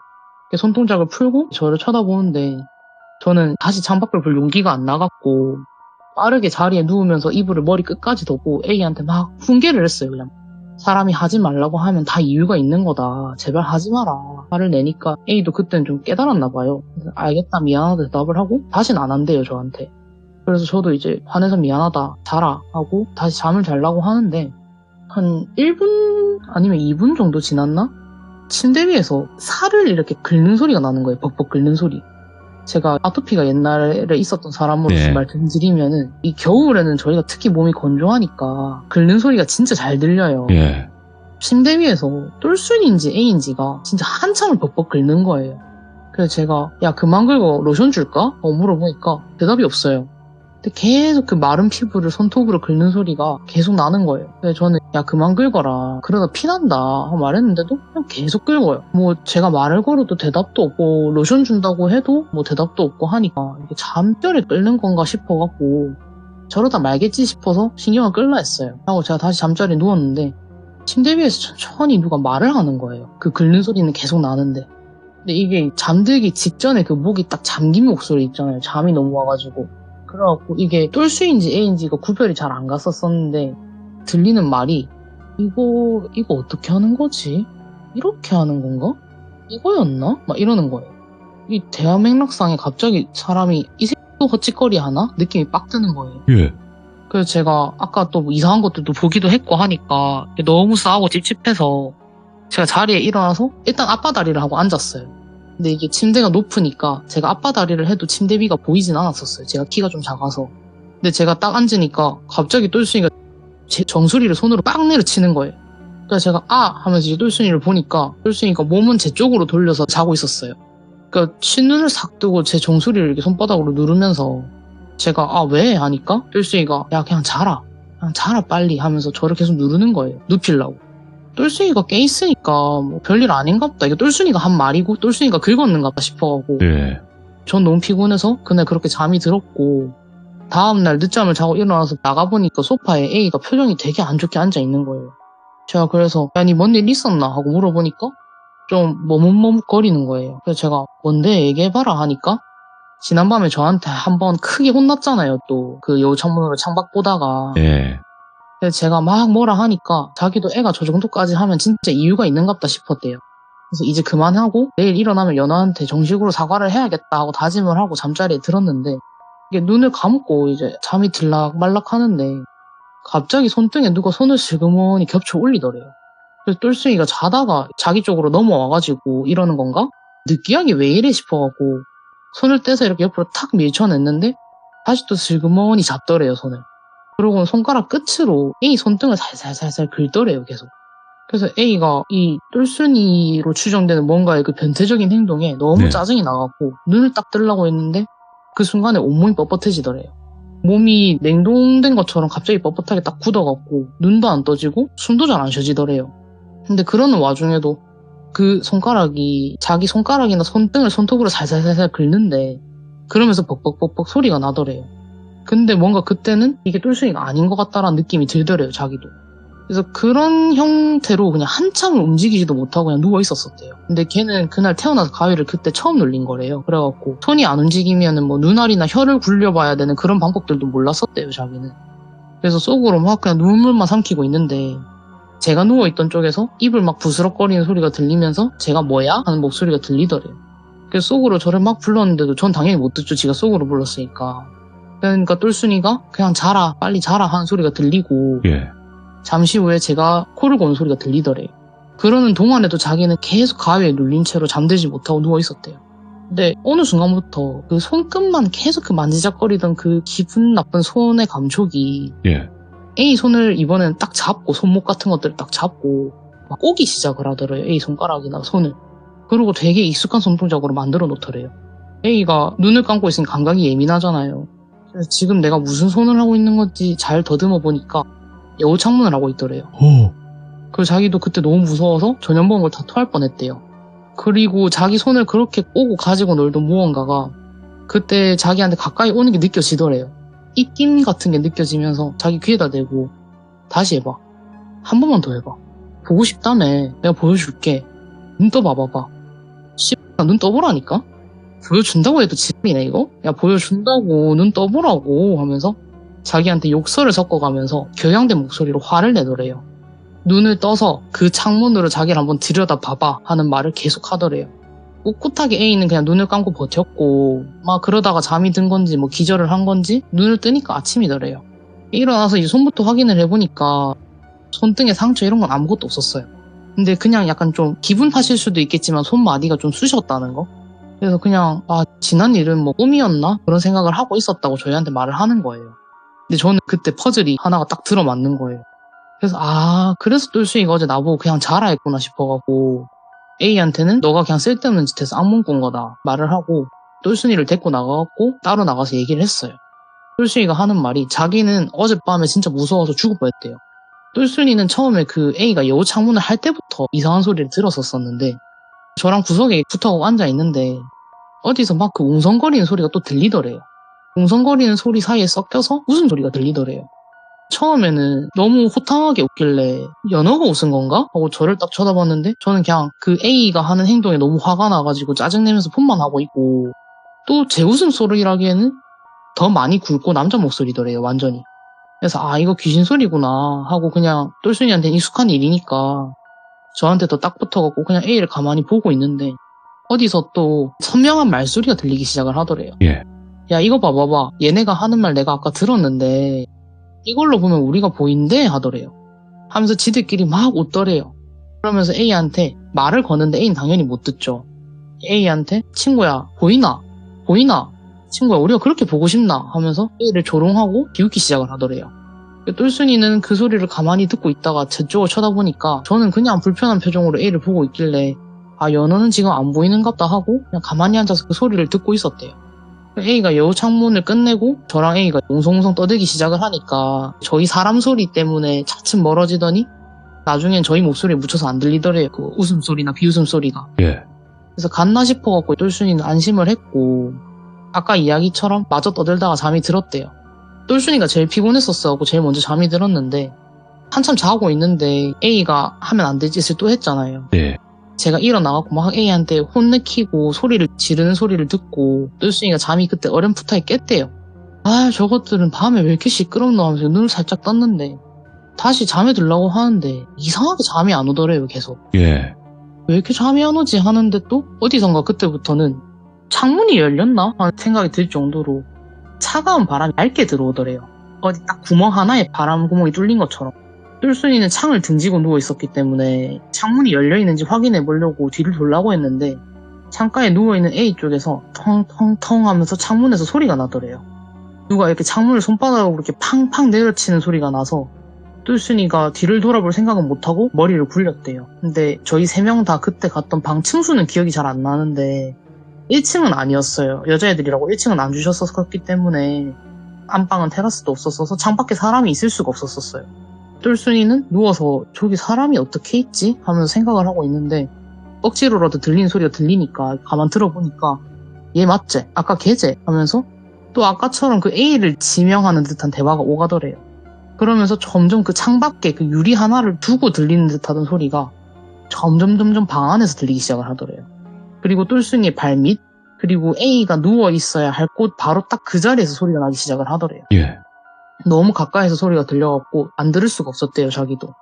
손동작을 풀고 저를 쳐다보는데 저는 다시 창밖을 볼 용기가 안 나갔고 빠르게 자리에 누우면서 이불을 머리 끝까지 덮고 A한테 막 훈계를 했어요. 그냥 사람이 하지 말라고 하면 다 이유가 있는 거다. 제발 하지 마라. 화를 내니까 A도 그때는 좀 깨달았나 봐요. 그래서 알겠다 미안하다 대답을 하고 다시는 안 한대요 저한테. 그래서 저도 이제 화내서 미안하다 자라 하고 다시 잠을 자려고 하는데 한 1분 아니면 2분 정도 지났나? 침대 위에서 살을 이렇게 긁는 소리가 나는 거예요. 벅벅 긁는 소리. 제가 아토피가 옛날에 있었던 사람으로서 네. 말씀드리면은 이 겨울에는 저희가 특히 몸이 건조하니까 긁는 소리가 진짜 잘 들려요. 예. 침대 위에서 똘순인지 A인지가 진짜 한참을 벅벅 긁는 거예요. 그래서 제가 야 그만 긁어 로션 줄까? 물어보니까 대답이 없어요. 근데 계속 그 마른 피부를 손톱으로 긁는 소리가 계속 나는 거예요. 그래서 저는 야 그만 긁어라 그러다 피난다 하고 말했는데도 그냥 계속 긁어요. 뭐 제가 말을 걸어도 대답도 없고 로션 준다고 해도 뭐 대답도 없고 하니까 이게 잠결에 끓는 건가 싶어갖고 저러다 말겠지 싶어서 신경을 끌라 했어요. 하고 제가 다시 잠자리에 누웠는데 침대 위에서 천천히 누가 말을 하는 거예요. 그 긁는 소리는 계속 나는데. 근데 이게 잠들기 직전에 그 목이 딱 잠긴 목소리 있잖아요. 잠이 너무 와가지고. 그래갖고 이게 똘수인지 애인지가 구별이 잘 안 갔었었는데 들리는 말이 이거 어떻게 하는 거지? 이렇게 하는 건가? 이거였나? 막 이러는 거예요. 이 대화 맥락상에 갑자기 사람이 이 새끼도 헛짓거리 하나? 느낌이 빡 드는 거예요. 예. 그래서 제가 아까 또 이상한 것들도 보기도 했고 하니까 너무 싸우고 찝찝해서 제가 자리에 일어나서 일단 앞바다리를 하고 앉았어요. 근데 이게 침대가 높으니까 제가 앞바다리를 해도 침대 위가 보이진 않았었어요. 제가 키가 좀 작아서. 근데 제가 딱 앉으니까 갑자기 똘순이가 제 정수리를 손으로 빡 내려치는 거예요. 그래서 제가 하면서 이제 똘순이를 보니까 똘순이가 몸은 제 쪽으로 돌려서 자고 있었어요. 그러니까 신눈을 싹 뜨고 제 정수리를 이렇게 손바닥으로 누르면서 제가 왜? 하니까 똘순이가 야 그냥 자라 빨리 하면서 저를 계속 누르는 거예요. 눕히려고. 똘순이가 깨 있으니까 뭐 별일 아닌가 보다. 이게 똘순이가 한 말이고 똘순이가 긁었는가 봐 싶어가고 예. 전 너무 피곤해서 그날 그렇게 잠이 들었고 다음날 늦잠을 자고 일어나서 나가보니까 소파에 A가 표정이 되게 안 좋게 앉아있는 거예요. 제가 그래서 야 니 뭔 일 있었나 하고 물어보니까 좀 머뭇머뭇거리는 거예요. 그래서 제가 뭔데 얘기해봐라 하니까 지난밤에 저한테 한번 크게 혼났잖아요. 또 그 여우 창문으로 창밖 보다가. 예. 그래서 제가 막 뭐라 하니까 자기도 애가 저 정도까지 하면 진짜 이유가 있는갑다 싶었대요. 그래서 이제 그만하고 내일 일어나면 연아한테 정식으로 사과를 해야겠다 하고 다짐을 하고 잠자리에 들었는데 이게 눈을 감고 이제 잠이 들락말락 하는데 갑자기 손등에 누가 손을 슬그머니 겹쳐 올리더래요. 그래서 똘순이가 자다가 자기 쪽으로 넘어와가지고 이러는 건가? 느끼하게 왜 이래 싶어갖고 손을 떼서 이렇게 옆으로 탁 밀쳐냈는데 다시 또 슬그머니 잡더래요, 손을. 그리고 손가락 끝으로 A 손등을 살살살살 긁더래요, 계속. 그래서 A가 이 똘순이로 추정되는 뭔가의 그 변태적인 행동에 너무 네. 짜증이 나갖고 눈을 딱 뜨려고 했는데 그 순간에 온몸이 뻣뻣해지더래요. 몸이 냉동된 것처럼 갑자기 뻣뻣하게 딱 굳어갖고 눈도 안 떠지고 숨도 잘 안 쉬어지더래요. 근데 그러는 와중에도 그 손가락이 자기 손가락이나 손등을 손톱으로 살살살살 긁는데 그러면서 벅벅벅벅 소리가 나더래요. 근데 뭔가 그때는 이게 똘순이가 아닌 것 같다라는 느낌이 들더래요, 자기도. 그래서 그런 형태로 그냥 한참을 움직이지도 못하고 그냥 누워 있었었대요. 근데 걔는 그날 태어나서 가위를 그때 처음 눌린 거래요. 그래갖고 손이 안 움직이면은 뭐 눈알이나 혀를 굴려봐야 되는 그런 방법들도 몰랐었대요, 자기는. 그래서 속으로 막 그냥 눈물만 삼키고 있는데 제가 누워있던 쪽에서 입을 막 부스럭거리는 소리가 들리면서 제가 뭐야? 하는 목소리가 들리더래요. 그래서 속으로 저를 막 불렀는데도 전 당연히 못 듣죠. 지가 속으로 불렀으니까. 그러니까 똘순이가 그냥 자라, 빨리 자라 하는 소리가 들리고 예. 잠시 후에 제가 코를 고는 소리가 들리더래요. 그러는 동안에도 자기는 계속 가위에 눌린 채로 잠들지 못하고 누워있었대요. 근데 어느 순간부터 그 손끝만 계속 그 만지작거리던 그 기분 나쁜 손의 감촉이 예. A 손을 이번에는 딱 잡고 손목 같은 것들을 딱 잡고 막 꼬기 시작을 하더래요. A 손가락이나 손을. 그리고 되게 익숙한 손동작으로 만들어 놓더래요. A가 눈을 감고 있으니 감각이 예민하잖아요. 그래서 지금 내가 무슨 손을 하고 있는 건지 잘 더듬어 보니까 여우 창문을 하고 있더래요. 그리고 자기도 그때 너무 무서워서 전염병을 다 토할 뻔했대요. 그리고 자기 손을 그렇게 꼬고 가지고 놀던 무언가가 그때 자기한테 가까이 오는 게 느껴지더래요. 입김 같은 게 느껴지면서 자기 귀에다 대고 다시 해봐. 한 번만 더 해봐. 보고 싶다며. 내가 보여줄게. 눈 떠봐봐봐. 눈 떠보라니까? 보여준다고 해도 지랄이네 이거? 야 보여준다고 눈 떠보라고 하면서 자기한테 욕설을 섞어가면서 교양된 목소리로 화를 내더래요. 눈을 떠서 그 창문으로 자기를 한번 들여다봐봐 하는 말을 계속 하더래요. 꿋꿋하게 A는 그냥 눈을 감고 버텼고 막 그러다가 잠이 든 건지 뭐 기절을 한 건지 눈을 뜨니까 아침이더래요. 일어나서 이제 손부터 확인을 해보니까 손등에 상처 이런 건 아무것도 없었어요. 근데 그냥 약간 좀 기분 탓일 수도 있겠지만 손마디가 좀 쑤셨다는 거? 그래서 그냥 지난 일은 뭐 꿈이었나? 그런 생각을 하고 있었다고 저희한테 말을 하는 거예요. 근데 저는 그때 퍼즐이 하나가 딱 들어맞는 거예요. 그래서 그래서 똘순이가 어제 나보고 그냥 자라 했구나 싶어가고 A한테는 너가 그냥 쓸데없는 짓 해서 악몽 꾼 거다 말을 하고 똘순이를 데리고 나가갖고 따로 나가서 얘기를 했어요. 똘순이가 하는 말이 자기는 어젯밤에 진짜 무서워서 죽을 뻔했대요. 똘순이는 처음에 그 A가 여우 창문을 할 때부터 이상한 소리를 들었었는데 저랑 구석에 붙어가고 앉아있는데 어디서 막 그 웅성거리는 소리가 또 들리더래요. 웅성거리는 소리 사이에 섞여서 웃음소리가 들리더래요. 처음에는 너무 호탕하게 웃길래 연어가 웃은 건가? 하고 저를 딱 쳐다봤는데 저는 그냥 그 A가 하는 행동에 너무 화가 나가지고 짜증내면서 폰만 하고 있고 또 제 웃음소리라기에는 더 많이 굵고 남자 목소리더래요, 완전히. 그래서 아 이거 귀신 소리구나 하고 그냥 똘순이한테는 익숙한 일이니까 저한테 더 딱 붙어갖고 그냥 A를 가만히 보고 있는데 어디서 또 선명한 말소리가 들리기 시작을 하더래요. 예. 야 이거 봐봐봐, 얘네가 하는 말 내가 아까 들었는데 이걸로 보면 우리가 보인대 하더래요. 하면서 지들끼리 막 웃더래요. 그러면서 A한테 말을 거는데 A는 당연히 못 듣죠. A한테 친구야 보이나? 보이나? 친구야 우리가 그렇게 보고 싶나? 하면서 A를 조롱하고 비웃기 시작을 하더래요. 똘순이는 그 소리를 가만히 듣고 있다가 제 쪽을 쳐다보니까 저는 그냥 불편한 표정으로 A를 보고 있길래 아 연어는 지금 안 보이는갑다 하고 그냥 가만히 앉아서 그 소리를 듣고 있었대요. A가 여우 창문을 끝내고 저랑 A가 웅성웅성 떠들기 시작을 하니까 저희 사람 소리 때문에 차츰 멀어지더니 나중엔 저희 목소리에 묻혀서 안 들리더래요. 그 웃음소리나 비웃음소리가. 예. 그래서 갔나 싶어갖고 똘순이는 안심을 했고 아까 이야기처럼 마저 떠들다가 잠이 들었대요. 똘순이가 제일 피곤했었어 하고 제일 먼저 잠이 들었는데 한참 자고 있는데 A가 하면 안 될 짓을 또 했잖아요. 네. 제가 일어나갖고 막 A한테 혼내키고 소리를 지르는 소리를 듣고 똘순이가 잠이 그때 어렴풋하게 깼대요. 아 저것들은 밤에 왜 이렇게 시끄럽노 하면서 눈을 살짝 떴는데 다시 잠에 들라고 하는데 이상하게 잠이 안 오더래요. 계속 예. 왜 이렇게 잠이 안 오지 하는데 또 어디선가 그때부터는 창문이 열렸나 하는 생각이 들 정도로 차가운 바람이 얇게 들어오더래요. 어디 딱 구멍 하나에 바람 구멍이 뚫린 것처럼. 똘순이는 창을 등지고 누워 있었기 때문에 창문이 열려있는지 확인해 보려고 뒤를 돌라고 했는데 창가에 누워있는 A 쪽에서 텅텅텅 하면서 창문에서 소리가 나더래요. 누가 이렇게 창문을 손바닥으로 이렇게 팡팡 내려치는 소리가 나서 똘순이가 뒤를 돌아볼 생각은 못하고 머리를 굴렸대요. 근데 저희 3명 다 그때 갔던 방 층수는 기억이 잘 안 나는데 1층은 아니었어요. 여자애들이라고 1층은 안 주셨었기 때문에 안방은 테라스도 없었어서 창밖에 사람이 있을 수가 없었어요. 똘순이는 누워서 저기 사람이 어떻게 있지? 하면서 생각을 하고 있는데 억지로라도 들리는 소리가 들리니까 가만 들어보니까 얘 맞지? 아까 걔지? 하면서 또 아까처럼 그 A를 지명하는 듯한 대화가 오가더래요. 그러면서 점점 그 창밖에 그 유리 하나를 두고 들리는 듯하던 소리가 점점 방 안에서 들리기 시작을 하더래요. 그리고 똘순이의 발밑 그리고 A가 누워 있어야 할 곳 바로 딱 그 자리에서 소리가 나기 시작을 하더래요. 예. 너무 가까이서 소리가 들려갖고 안 들을 수가 없었대요, 자기도.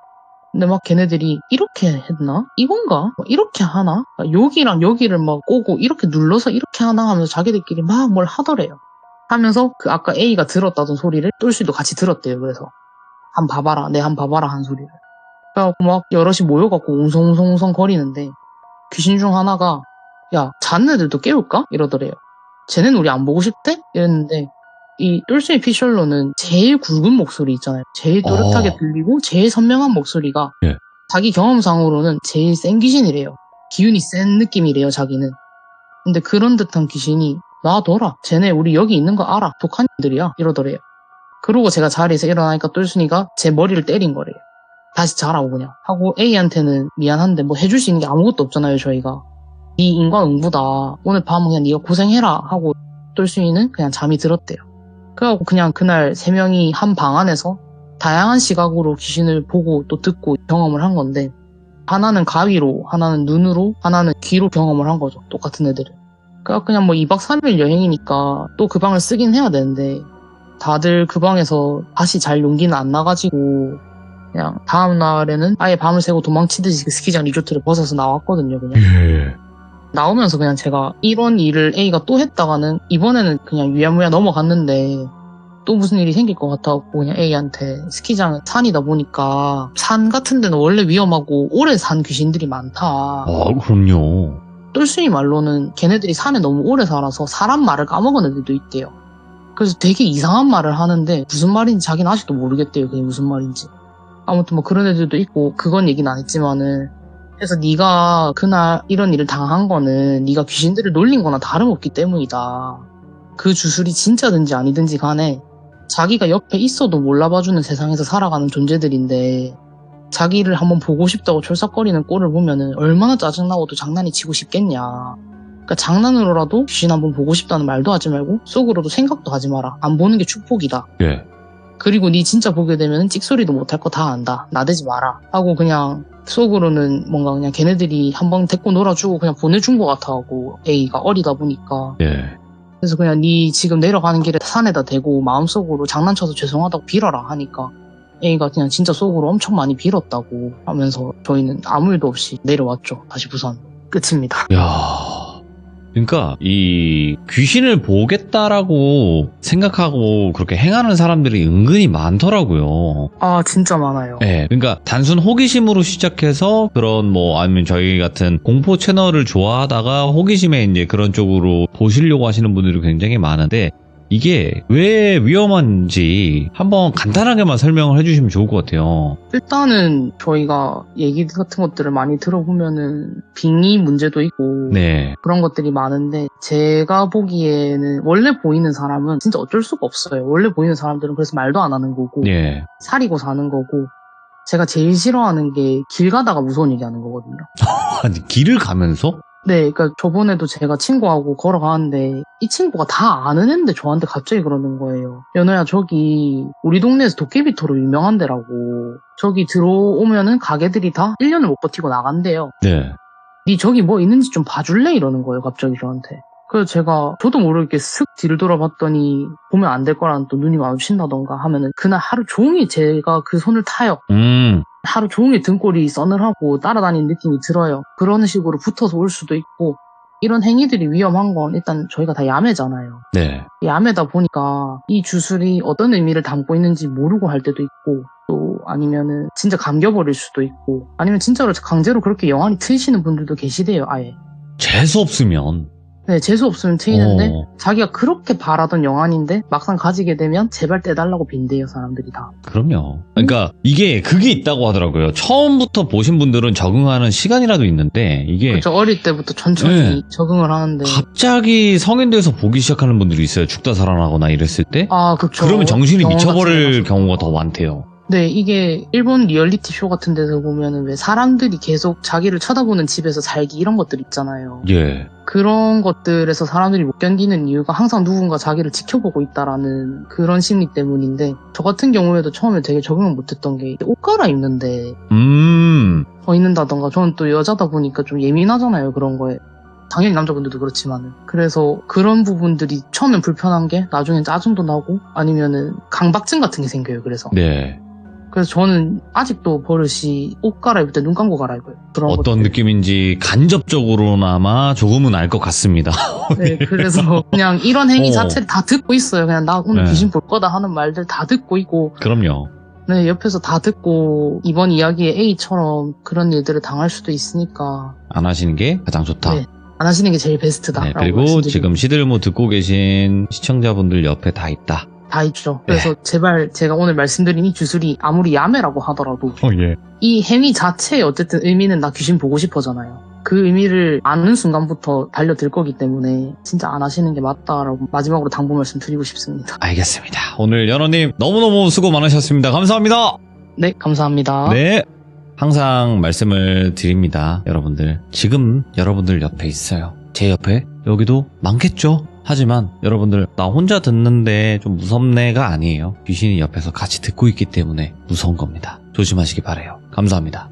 근데 막 걔네들이 이렇게 했나? 이건가? 이렇게 하나? 여기랑 여기를 막 꼬고 이렇게 눌러서 이렇게 하나 하면서 자기들끼리 막 뭘 하더래요. 하면서 그 아까 A가 들었다던 소리를 똘씨도 같이 들었대요. 그래서 한 봐봐라, 내 한 봐봐라 한 소리를. 그래갖고 막 여럿이 모여갖고 웅성웅성 거리는데 귀신 중 하나가 야, 자는 애들도 깨울까? 이러더래요. 쟤는 우리 안 보고 싶대? 이랬는데 이 똘순이 피셜로는 제일 굵은 목소리 있잖아요. 제일 또렷하게 들리고 제일 선명한 목소리가 예. 자기 자기 경험상으로는 제일 센 귀신이래요. 기운이 센 느낌이래요, 자기는. 근데 그런 듯한 귀신이 놔둬라. 쟤네 우리 여기 있는 거 알아. 독한 놈들이야. 이러더래요. 그러고 제가 자리에서 일어나니까 똘순이가 제 머리를 때린 거래요. 다시 자라고 그냥. 하고 A한테는 미안한데 뭐 해줄 수 있는 게 아무것도 없잖아요, 저희가. 네 인과응보다. 오늘 밤은 그냥 네가 고생해라 하고 똘순이는 그냥 잠이 들었대요. 그래갖고 그냥 그날 3명이 한 방 안에서 다양한 시각으로 귀신을 보고 또 듣고 경험을 한 건데 하나는 가위로, 하나는 눈으로, 하나는 귀로 경험을 한 거죠. 똑같은 애들은. 그래갖고 그냥 뭐 2박 3일 여행이니까 또 그 방을 쓰긴 해야 되는데 다들 그 방에서 다시 잘 용기는 안 나가지고 그냥 다음 날에는 아예 밤을 새고 도망치듯이 그 스키장 리조트를 벗어서 나왔거든요. 그냥. 예. 나오면서 그냥 제가 이런 일을 A가 또 했다가는 이번에는 그냥 유야무야 넘어갔는데 또 무슨 일이 생길 것 같아갖고 그냥 A한테 스키장은 산이다 보니까 산 같은 데는 원래 위험하고 오래 산 귀신들이 많다. 아, 그럼요. 똘순이 말로는 걔네들이 산에 너무 오래 살아서 사람 말을 까먹은 애들도 있대요. 그래서 되게 이상한 말을 하는데 무슨 말인지 자기는 아직도 모르겠대요. 그게 무슨 말인지. 아무튼 뭐 그런 애들도 있고 그건 얘기는 안 했지만은 그래서 네가 그날 이런 일을 당한 거는 네가 귀신들을 놀린 거나 다름없기 때문이다. 그 주술이 진짜든지 아니든지 간에 자기가 옆에 있어도 몰라봐주는 세상에서 살아가는 존재들인데 자기를 한번 보고 싶다고 철썩거리는 꼴을 보면은 얼마나 짜증나고도 장난이 치고 싶겠냐. 그러니까 장난으로라도 귀신 한번 보고 싶다는 말도 하지 말고 속으로도 생각도 하지 마라. 안 보는 게 축복이다. 예. 그리고 니 진짜 보게 되면 찍소리도 못할 거 다 안다. 나대지 마라. 하고 그냥 속으로는 뭔가 그냥 걔네들이 한번 데리고 놀아주고 그냥 보내준 것 같아하고 A가 어리다 보니까. 예. 그래서 그냥 니 지금 내려가는 길에 산에다 대고 마음속으로 장난쳐서 죄송하다고 빌어라 하니까 A가 그냥 진짜 속으로 엄청 많이 빌었다고 하면서 저희는 아무 일도 없이 내려왔죠. 다시 부산. 끝입니다. 야. 그러니까 이 귀신을 보겠다라고 생각하고 그렇게 행하는 사람들이 은근히 많더라고요. 아 진짜 많아요. 네, 그러니까 단순 호기심으로 시작해서 그런 뭐 아니면 저희 같은 공포 채널을 좋아하다가 호기심에 이제 그런 쪽으로 보시려고 하시는 분들이 굉장히 많은데 이게 왜 위험한지 한번 간단하게만 설명을 해주시면 좋을 것 같아요. 일단은 저희가 얘기 같은 것들을 많이 들어보면은 빙의 문제도 있고 네. 그런 것들이 많은데 제가 보기에는 원래 보이는 사람은 진짜 어쩔 수가 없어요. 원래 보이는 사람들은 그래서 말도 안 하는 거고 네. 사리고 사는 거고 제가 제일 싫어하는 게 길 가다가 무서운 얘기 하는 거거든요. 아니 길을 가면서? 네, 그러니까 저번에도 제가 친구하고 걸어가는데 이 친구가 다 아는 애인데 저한테 갑자기 그러는 거예요. 연호야 저기 우리 동네에서 도깨비터로 유명한 데라고 저기 들어오면은 가게들이 다 1년을 못 버티고 나간대요. 네. 니 저기 뭐 있는지 좀 봐줄래? 이러는 거예요 갑자기 저한테. 그래서 제가 저도 모르게 슥 뒤를 돌아봤더니 보면 안 될 거라는 또 눈이 마주친다던가 하면은 그날 하루 종일 제가 그 손을 타요. 하루 종일 등골이 서늘하고 따라다니는 느낌이 들어요. 그런 식으로 붙어서 올 수도 있고 이런 행위들이 위험한 건 일단 저희가 다 야매잖아요. 네. 야매다 보니까 이 주술이 어떤 의미를 담고 있는지 모르고 할 때도 있고 또 아니면은 진짜 감겨버릴 수도 있고 아니면 진짜로 강제로 그렇게 영안이 트이시는 분들도 계시대요 아예. 재수 없으면. 네, 재수 없으면 트이는데 자기가 그렇게 바라던 영안인데 막상 가지게 되면 제발 떼달라고 빈대요 사람들이 다. 그럼요. 그러니까 이게 그게 있다고 하더라고요. 처음부터 보신 분들은 적응하는 시간이라도 있는데 이게 그렇죠. 어릴 때부터 천천히 적응을 하는데 갑자기 성인 돼서 보기 시작하는 분들이 있어요. 죽다 살아나거나 이랬을 때. 아, 그렇죠. 그러면 정신이 경험 미쳐버릴 같은 경우가 더 많대요. 네, 이게 일본 리얼리티 쇼 같은 데서 보면은 왜 사람들이 계속 자기를 쳐다보는 집에서 살기 이런 것들 있잖아요. 예. 그런 것들에서 사람들이 못 견디는 이유가 항상 누군가 자기를 지켜보고 있다라는 그런 심리 때문인데 저 같은 경우에도 처음에 되게 적응을 못했던 게 옷 갈아입는데 서 있는다던가 저는 또 여자다 보니까 좀 예민하잖아요 그런 거에. 당연히 남자분들도 그렇지만은. 그래서 그런 부분들이 처음엔 불편한 게 나중엔 짜증도 나고 아니면은 강박증 같은 게 생겨요. 그래서. 네. 그래서 저는 아직도 버릇이 옷 갈아입을 때 눈 감고 갈아입어요. 그런 어떤 것들. 느낌인지 간접적으로나마 조금은 알 것 같습니다. 네, 그래서 그냥 이런 행위 자체를 다 듣고 있어요. 그냥 나 오늘 네. 귀신 볼 거다 하는 말들 다 듣고 있고. 그럼요. 네, 옆에서 다 듣고 이번 이야기에 A처럼 그런 일들을 당할 수도 있으니까. 안 하시는 게 가장 좋다. 네. 안 하시는 게 제일 베스트다. 네, 그리고 지금 시들모 듣고 계신 시청자분들 옆에 다 있다. 다 있죠. 그래서 제발 제가 오늘 말씀드린 이 주술이 아무리 야매라고 하더라도 예. 이 행위 자체의 어쨌든 의미는 나 귀신 보고 싶어잖아요. 그 의미를 아는 순간부터 달려들 거기 때문에 진짜 안 하시는 게 맞다라고 마지막으로 당부 말씀 드리고 싶습니다. 알겠습니다. 오늘 연호님 너무너무 수고 많으셨습니다. 감사합니다. 네, 감사합니다. 네. 항상 말씀을 드립니다. 여러분들. 지금 여러분들 옆에 있어요. 제 옆에 여기도 많겠죠? 하지만 여러분들 나 혼자 듣는데 좀 무섭네가 아니에요. 귀신이 옆에서 같이 듣고 있기 때문에 무서운 겁니다. 조심하시기 바라요. 감사합니다.